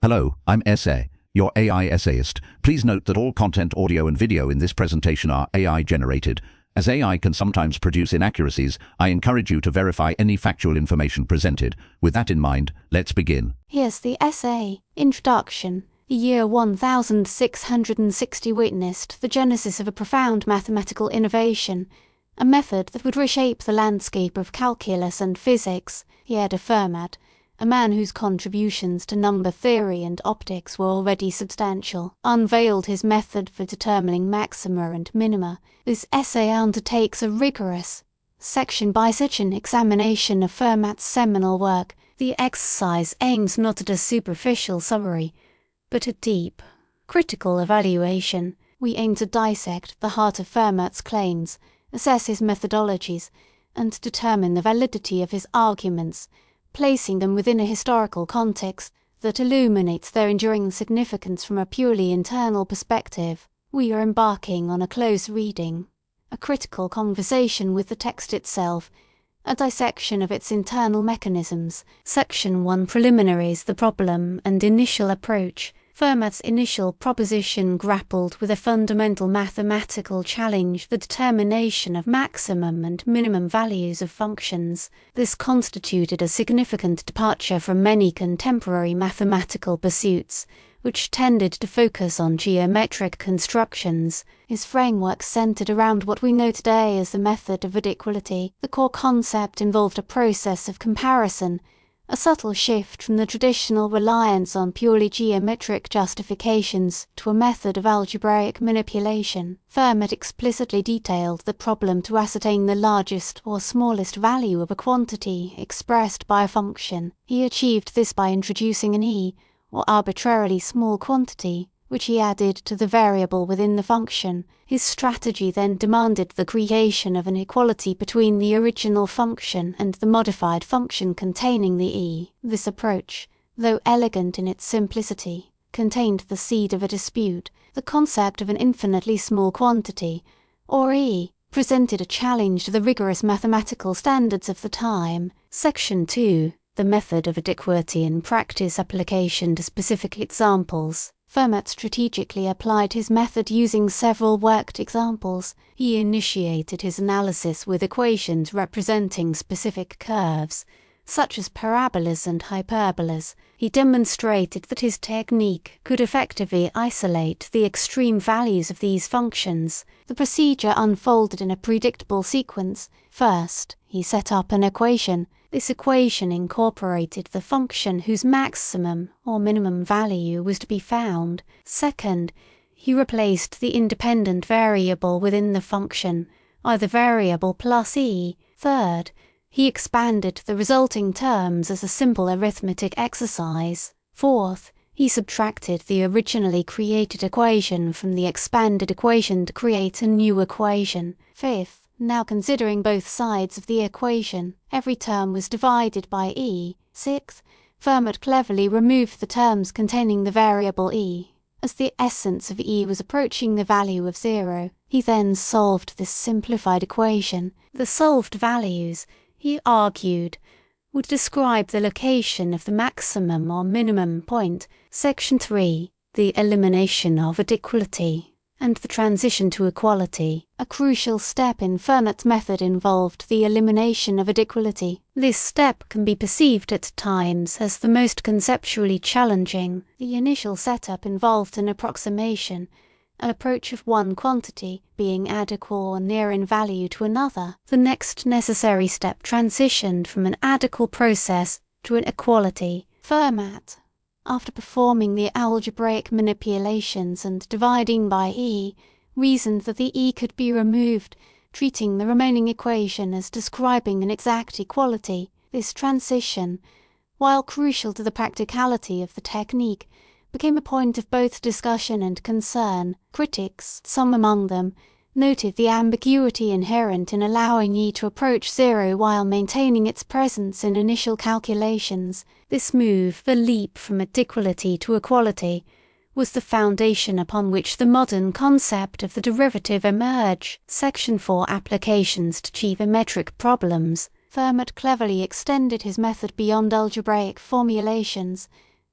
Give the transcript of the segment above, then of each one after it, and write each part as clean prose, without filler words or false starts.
Hello, I'm Essay, your AI essayist. Please note that all content, audio and video in this presentation are AI generated. As AI can sometimes produce inaccuracies, I encourage you to verify any factual information presented. With that in mind, let's begin. Here's the essay. Introduction. The year 1660 witnessed the genesis of a profound mathematical innovation, a method that would reshape the landscape of calculus and physics. Pierre de Fermat, a man whose contributions to number theory and optics were already substantial, unveiled his method for determining maxima and minima. This essay undertakes a rigorous, section-by-section examination of Fermat's seminal work. The exercise aims not at a superficial summary, but a deep, critical evaluation. We aim to dissect the heart of Fermat's claims, assess his methodologies, and determine the validity of his arguments, placing them within a historical context that illuminates their enduring significance from a purely internal perspective. We are embarking on a close reading, a critical conversation with the text itself, a dissection of its internal mechanisms. Section 1 Preliminaries, the problem and initial approach. Fermat's initial proposition grappled with a fundamental mathematical challenge: the determination of maximum and minimum values of functions. This constituted a significant departure from many contemporary mathematical pursuits, which tended to focus on geometric constructions. His framework centered around what we know today as the method of adiquality. The core concept involved a process of comparison, a subtle shift from the traditional reliance on purely geometric justifications to a method of algebraic manipulation. Fermat explicitly detailed the problem to ascertain the largest or smallest value of a quantity expressed by a function. He achieved this by introducing an e, or arbitrarily small quantity, which he added to the variable within the function. His strategy then demanded the creation of an equality between the original function and the modified function containing the e. This approach, though elegant in its simplicity, contained the seed of a dispute. The concept of an infinitely small quantity, or e, presented a challenge to the rigorous mathematical standards of the time. Section 2. The method of adiquality in practice, application to specific examples. Fermat strategically applied his method using several worked examples. He initiated his analysis with equations representing specific curves, such as parabolas and hyperbolas. He demonstrated that his technique could effectively isolate the extreme values of these functions. The procedure unfolded in a predictable sequence. First, he set up an equation. This equation incorporated the function whose maximum or minimum value was to be found. Second, he replaced the independent variable within the function, either variable plus e. Third, he expanded the resulting terms as a simple arithmetic exercise. Fourth, he subtracted the originally created equation from the expanded equation to create a new equation. Fifth, now considering both sides of the equation, every term was divided by e. Sixth, Fermat cleverly removed the terms containing the variable e. As the essence of e was approaching the value of 0, he then solved this simplified equation. The solved values, he argued, would describe the location of the maximum or minimum point. Section 3. The elimination of adiquality and the transition to equality. A crucial step in Fermat's method involved the elimination of adiquality. This step can be perceived at times as the most conceptually challenging. The initial setup involved an approximation, an approach of one quantity being adequal or near in value to another. The next necessary step transitioned from an adequal process to an equality. Fermat, after performing the algebraic manipulations and dividing by e, reasoned that the e could be removed, treating the remaining equation as describing an exact equality. This transition, while crucial to the practicality of the technique, became a point of both discussion and concern. Critics, some among them, noted the ambiguity inherent in allowing e to approach 0 while maintaining its presence in initial calculations. This move, the leap from adiquality to equality, was the foundation upon which the modern concept of the derivative emerged. Section 4 Applications to geometric problems. Fermat cleverly extended his method beyond algebraic formulations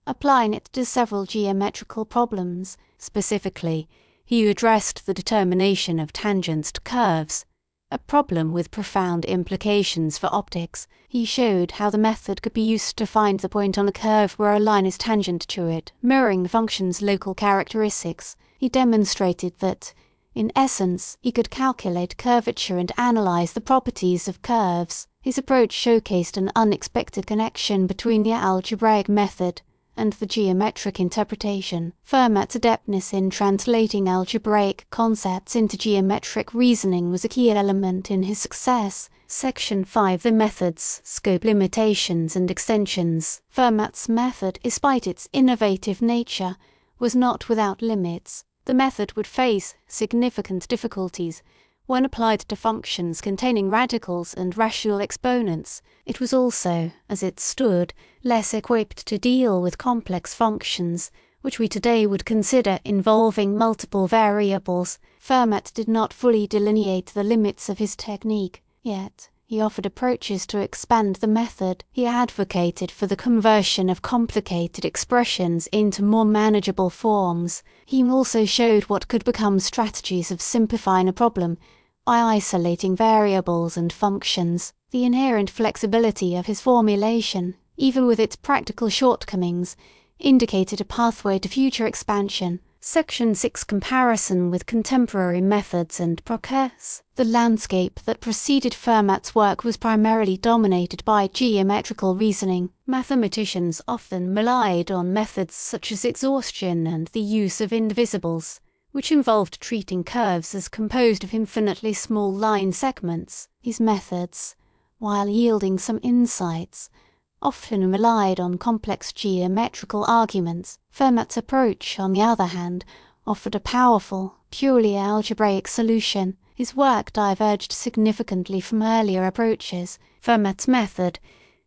applying it to several geometrical problems. Specifically, he addressed the determination of tangents to curves, a problem with profound implications for optics. He showed how the method could be used to find the point on a curve where a line is tangent to it, mirroring the function's local characteristics. He demonstrated that, in essence, he could calculate curvature and analyze the properties of curves. His approach showcased an unexpected connection between the algebraic method and the geometric interpretation. Fermat's adeptness in translating algebraic concepts into geometric reasoning was a key element in his success. Section 5. The methods, scope, limitations and extensions. Fermat's method, despite its innovative nature, was not without limits. The method would face significant difficulties when applied to functions containing radicals and rational exponents. It was also, as it stood, less equipped to deal with complex functions, which we today would consider involving multiple variables. Fermat did not fully delineate the limits of his technique, yet he offered approaches to expand the method. He advocated for the conversion of complicated expressions into more manageable forms. He also showed what could become strategies of simplifying a problem by isolating variables and functions. The inherent flexibility of his formulation, even with its practical shortcomings, indicated a pathway to future expansion. Section 6. Comparison with contemporary methods and progress. The landscape that preceded Fermat's work was primarily dominated by geometrical reasoning. Mathematicians often relied on methods such as exhaustion and the use of indivisibles, which involved treating curves as composed of infinitely small line segments. His methods, while yielding some insights, often relied on complex geometrical arguments. Fermat's approach, on the other hand, offered a powerful, purely algebraic solution. His work diverged significantly from earlier approaches. Fermat's method,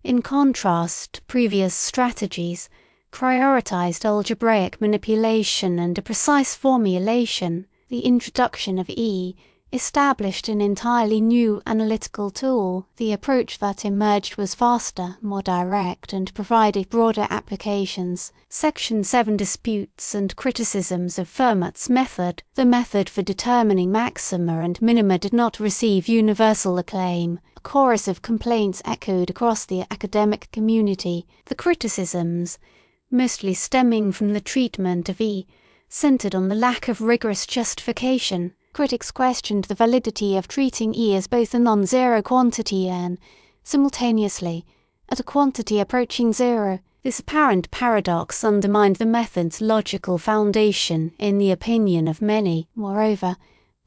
in contrast to previous strategies, prioritized algebraic manipulation and a precise formulation. The introduction of E established an entirely new analytical tool. The approach that emerged was faster, more direct, and provided broader applications. Section 7. Disputes and criticisms of Fermat's method. The method for determining maxima and minima did not receive universal acclaim. A chorus of complaints echoed across the academic community. The criticisms, mostly stemming from the treatment of E, centered on the lack of rigorous justification. Critics questioned the validity of treating E as both a non-zero quantity and, simultaneously, at a quantity approaching zero. This apparent paradox undermined the method's logical foundation in the opinion of many. Moreover,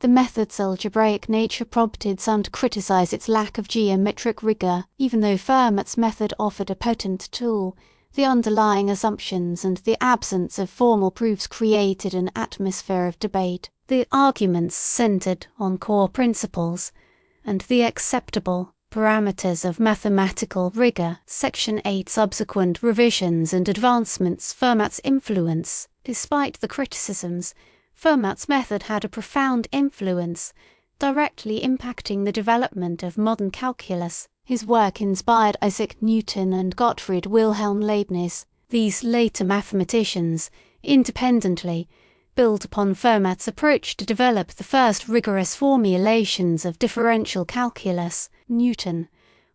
the method's algebraic nature prompted some to criticize its lack of geometric rigor. Even though Fermat's method offered a potent tool, the underlying assumptions and the absence of formal proofs created an atmosphere of debate. The arguments centered on core principles and the acceptable parameters of mathematical rigor. Section 8. Subsequent revisions and advancements. Fermat's influence. Despite the criticisms, Fermat's method had a profound influence, directly impacting the development of modern calculus. His work inspired Isaac Newton and Gottfried Wilhelm Leibniz. These later mathematicians, independently, built upon Fermat's approach to develop the first rigorous formulations of differential calculus. Newton,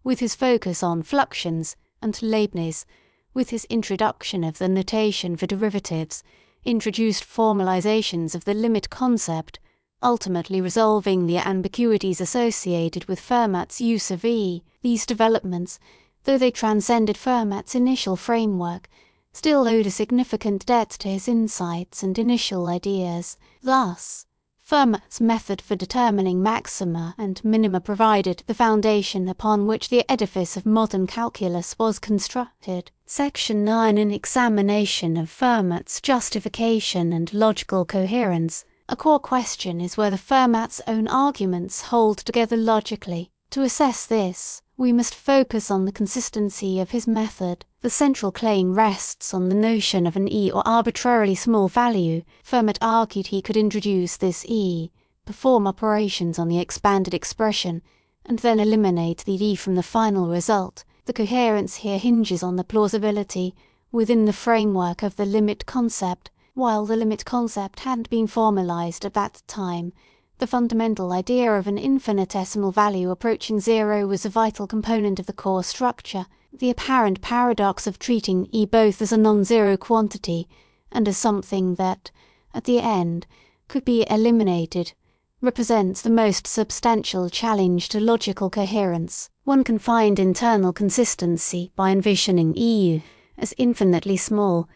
with his focus on fluxions, and Leibniz, with his introduction of the notation for derivatives, introduced formalizations of the limit concept, ultimately resolving the ambiguities associated with Fermat's use of E. These developments, though they transcended Fermat's initial framework, still owed a significant debt to his insights and initial ideas. Thus, Fermat's method for determining maxima and minima provided the foundation upon which the edifice of modern calculus was constructed. Section 9. An examination of Fermat's justification and logical coherence. A core question is whether Fermat's own arguments hold together logically. To assess this, we must focus on the consistency of his method. The central claim rests on the notion of an E or arbitrarily small value. Fermat argued he could introduce this E, perform operations on the expanded expression, and then eliminate the E from the final result. The coherence here hinges on the plausibility, within the framework of the limit concept. While the limit concept hadn't been formalized at that time, the fundamental idea of an infinitesimal value approaching zero was a vital component of the core structure. The apparent paradox of treating E both as a non-zero quantity and as something that, at the end, could be eliminated, represents the most substantial challenge to logical coherence. One can find internal consistency by envisioning E as infinitely small,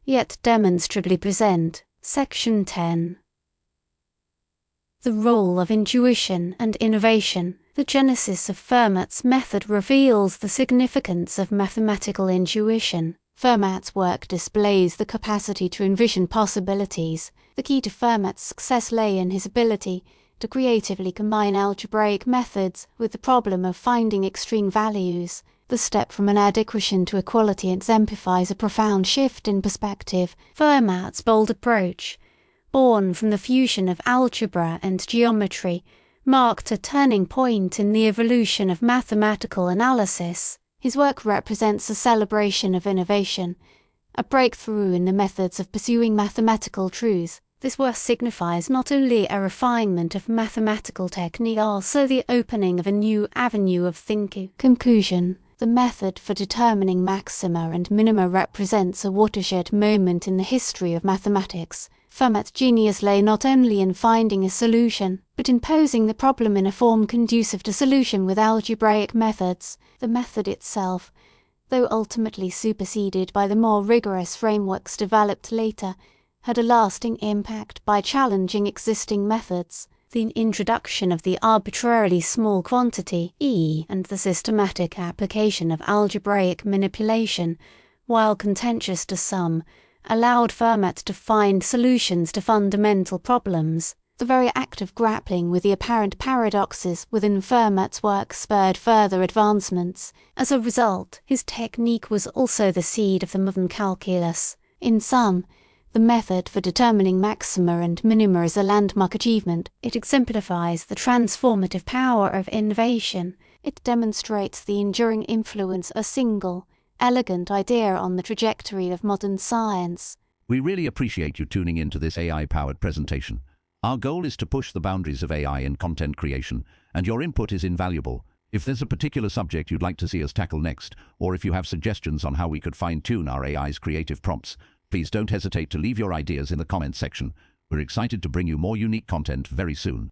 yet demonstrably present. Section 10. The role of intuition and innovation. The genesis of Fermat's method reveals the significance of mathematical intuition. Fermat's work displays the capacity to envision possibilities. The key to Fermat's success lay in his ability to creatively combine algebraic methods with the problem of finding extreme values. The step from an addition to equality exemplifies a profound shift in perspective. Fermat's bold approach, born from the fusion of algebra and geometry, marked a turning point in the evolution of mathematical analysis. His work represents a celebration of innovation, a breakthrough in the methods of pursuing mathematical truth. This work signifies not only a refinement of mathematical technique, but also the opening of a new avenue of thinking. Conclusion. The method for determining maxima and minima represents a watershed moment in the history of mathematics. Fermat's genius lay not only in finding a solution, but in posing the problem in a form conducive to solution with algebraic methods. The method itself, though ultimately superseded by the more rigorous frameworks developed later, had a lasting impact by challenging existing methods. The introduction of the arbitrarily small quantity E and the systematic application of algebraic manipulation, while contentious to some, allowed Fermat to find solutions to fundamental problems. The very act of grappling with the apparent paradoxes within Fermat's work spurred further advancements. As a result, his technique was also the seed of the modern calculus. In sum, the method for determining maxima and minima is a landmark achievement. It exemplifies the transformative power of innovation. It demonstrates the enduring influence of a single, elegant idea on the trajectory of modern science. We really appreciate you tuning into this AI-powered presentation. Our goal is to push the boundaries of AI in content creation, and your input is invaluable. If there's a particular subject you'd like to see us tackle next, or if you have suggestions on how we could fine-tune our AI's creative prompts, please don't hesitate to leave your ideas in the comments section. We're excited to bring you more unique content very soon.